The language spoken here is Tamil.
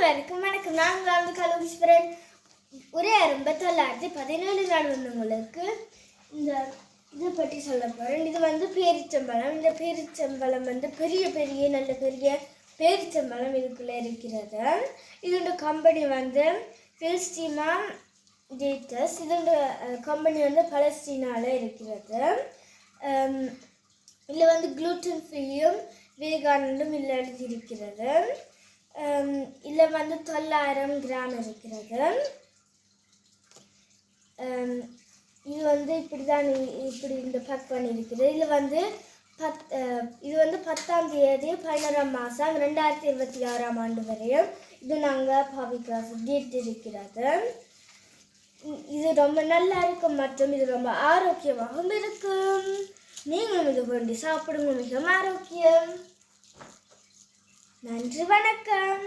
அனைவருக்கும் வணக்கம். நாங்கள் வந்து கலோகீஸ்வரன் ஒரே 1917 நாள் வந்து உங்களுக்கு இந்த இதை பற்றி சொல்ல போகிறேன். இது வந்து பேரிச்சம்பழம். இந்த பேரிச்சம்பழம் வந்து பெரிய பெரிய நல்ல பெரிய பேரிச்சம்பழம் இதுக்குள்ளே இருக்கிறது. இதோட கம்பெனி வந்து பில்ஸ்டீமா டேட்டஸ். இதோட கம்பெனி வந்து பலஸ்தீனாவில் இருக்கிறது. இதில் வந்து குளூட்டன் ஃப்ரீயும் வேகானும் இல்லை எழுதியிருக்கிறது. இதில் வந்து 900 கிராம் இருக்கிறது. இது வந்து இப்படி இந்த பேக் பண்ணியிருக்குது. இதில் வந்து இது வந்து 10ஆம் தேதி 11ஆம் மாதம் 2026ஆம் ஆண்டு வரையும் இது நாங்கள் பாவிக்கிறோம் டேட் இருக்கிறது. இது ரொம்ப நல்லா இருக்கும் மற்றும் இது ரொம்ப ஆரோக்கியமாகவும் இருக்கும். நீங்களும் இது கொண்டு சாப்பிடுங்க, மிகவும் ஆரோக்கியம். நன்றி, வணக்கம்.